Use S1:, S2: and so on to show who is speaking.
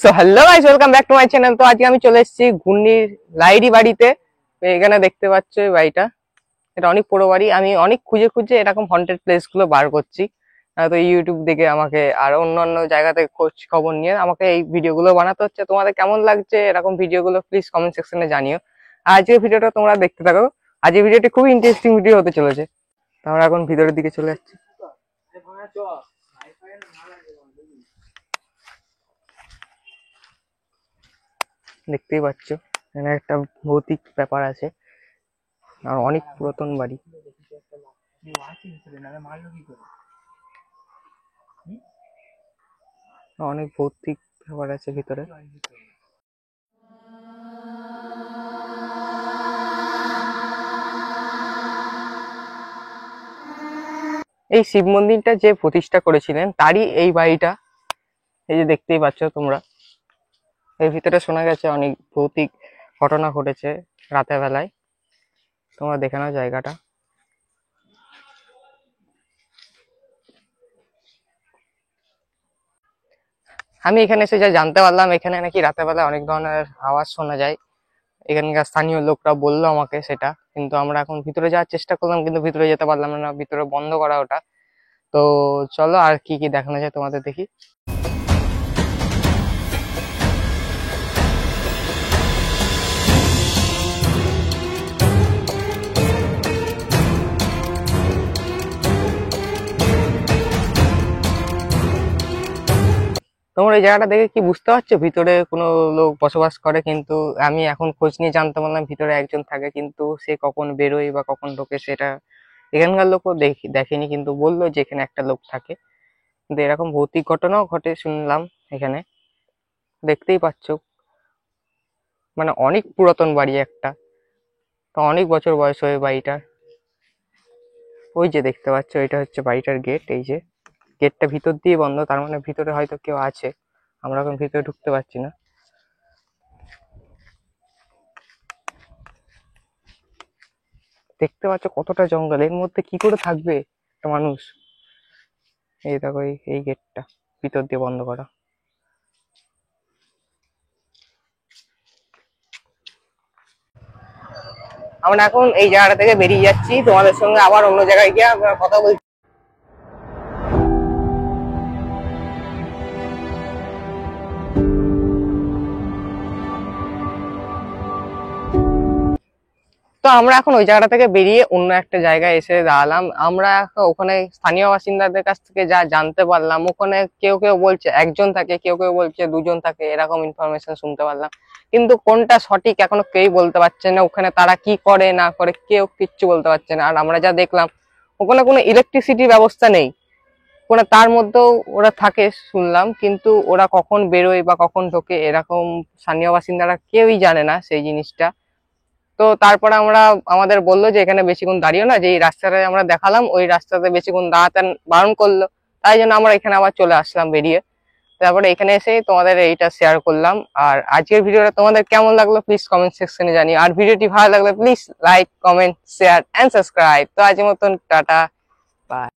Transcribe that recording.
S1: So hello guys, welcome back to my channel. তো আজকে আমি চলে এসেছি ঘূর্ণির লাইরি বাড়িতে। তো এখানে দেখতে পাচ্ছ এই বাড়িটা, এটা অনেক পুরো বাড়ি। আমি অনেক খুঁজে খুঁজে এরকম হন্টেড প্লেস গুলো বার করছি। তো ইউটিউব দেখে আমাকে আর অন্যান্য জায়গা থেকে খোঁজ খবর নিয়ে আমাকে এই ভিডিও গুলো বানাতে হচ্ছে। তোমাদের কেমন লাগছে এরকম ভিডিও গুলো প্লিজ কমেন্ট সেকশনে জানিও। আর আজকের ভিডিওটা তোমরা দেখতে থাকো। আজকের ভিডিওটি খুবই ইন্টারেস্টিং ভিডিও হতে চলেছে। তো আমরা এখন ভিতরের দিকে চলে যাচ্ছি। দেখতেই পাচ্ছ এখানে একটা ভৌতিক ব্যাপার আছে, আর অনেক পুরাতন বাড়ি। অনেক ভৌতিক ব্যাপার আছে ভিতরে। এই শিব মন্দিরটা যে প্রতিষ্ঠা করেছিলেন তারই এই বাড়িটা। এই যে দেখতেই পাচ্ছ তোমরা, এর ভিতরে শোনা গেছে অনেক ভৌতিক ঘটনা ঘটেছে রাতের বেলায়। তোমরা দেখে নাও জায়গাটা। আমি এখানে এসে যা জানতে পারলাম, এখানে নাকি রাতের বেলায় অনেক ধরনের আওয়াজ শোনা যায়। এখানকার স্থানীয় লোকরা বললো আমাকে সেটা, কিন্তু আমরা এখন ভিতরে যাওয়ার চেষ্টা করলাম কিন্তু ভিতরে যেতে পারলাম না, ভিতরে বন্ধ করা ওটা। তো চলো আর কি কি দেখানো যায় তোমাদের দেখি। তোমরা এই জায়গাটা দেখে কি বুঝতে পারছো ভিতরে কোনো লোক বসবাস করে? কিন্তু আমি এখন খোঁজ নিয়ে জানতে পারলাম ভিতরে একজন থাকে, কিন্তু সে কখন বেরোয় বা কখন ঢোকে সেটা এখানকার লোকও দেখেনি, কিন্তু বললো যে এখানে একটা লোক থাকে। কিন্তু এরকম ভৌতিক ঘটনাও ঘটে শুনলাম এখানে। দেখতেই পাচ্ছ মানে অনেক পুরাতন বাড়ি একটা, তো অনেক বছর বয়স হয়ে বাড়িটার। ওই যে দেখতে পাচ্ছ এটা হচ্ছে বাড়িটার গেট। এই যে গেটটা ভিতর দিয়ে বন্ধ, তার মানে ভিতরে হয়তো কেউ আছে। আমরা এখন ভিতরে ঢুকতে পারছি না। দেখতে পাচ্ছ কতটা জঙ্গল, এর মধ্যে কি করে থাকবে একটা মানুষ? এই দেখো এই গেটটা ভিতর দিয়ে বন্ধ করা। আমরা এখন এই জায়গাটা থেকে বেরিয়ে যাচ্ছি, তোমাদের সঙ্গে আবার অন্য জায়গায় গিয়ে আমরা কথা বলছি। তো আমরা এখন ওই জায়গাটা থেকে বেরিয়ে অন্য একটা জায়গায় এসে দাঁড়ালাম। আমরা ওখানে স্থানীয় বাসিন্দাদের কাছ থেকে যা জানতে পারলাম, ওখানে কেউ কেউ বলছে একজন থাকে, কেউ কেউ বলছে দুজন থাকে, এরকম ইনফরমেশন শুনতে পারলাম। কিন্তু কোনটা সঠিক এখনো কেউই বলতে পারছে না। ওখানে তারা কি করে না করে কেউ কিচ্ছু বলতে পারছে না। আর আমরা যা দেখলাম ওখানে কোনো ইলেকট্রিসিটি ব্যবস্থা নেই, ওরা তার মধ্যেও ওরা থাকে শুনলাম, কিন্তু ওরা কখন বেরোয় বা কখন ঢোকে এরকম স্থানীয় বাসিন্দারা কেউই জানে না সেই জিনিসটা। তো তারপরে আমরা আমাদের বললো যে এখানে বেশিক্ষণ দাঁড়িয়ে না, যে এই রাস্তাটায় আমরা দেখালাম ওই রাস্তাতে বেশিক্ষণ দাঁড়াতে বারণ করলো। তাই জন্য আমরা এখানে আবার চলে আসলাম বেরিয়ে। তারপরে এখানে এসে তোমাদের এইটা শেয়ার করলাম। আর আজকের ভিডিওটা তোমাদের কেমন লাগলো প্লিজ কমেন্ট সেকশনে জানিও। আর ভিডিওটি ভালো লাগলে please like, comment, share and subscribe. তো আজকের মতন টাটা, বাই।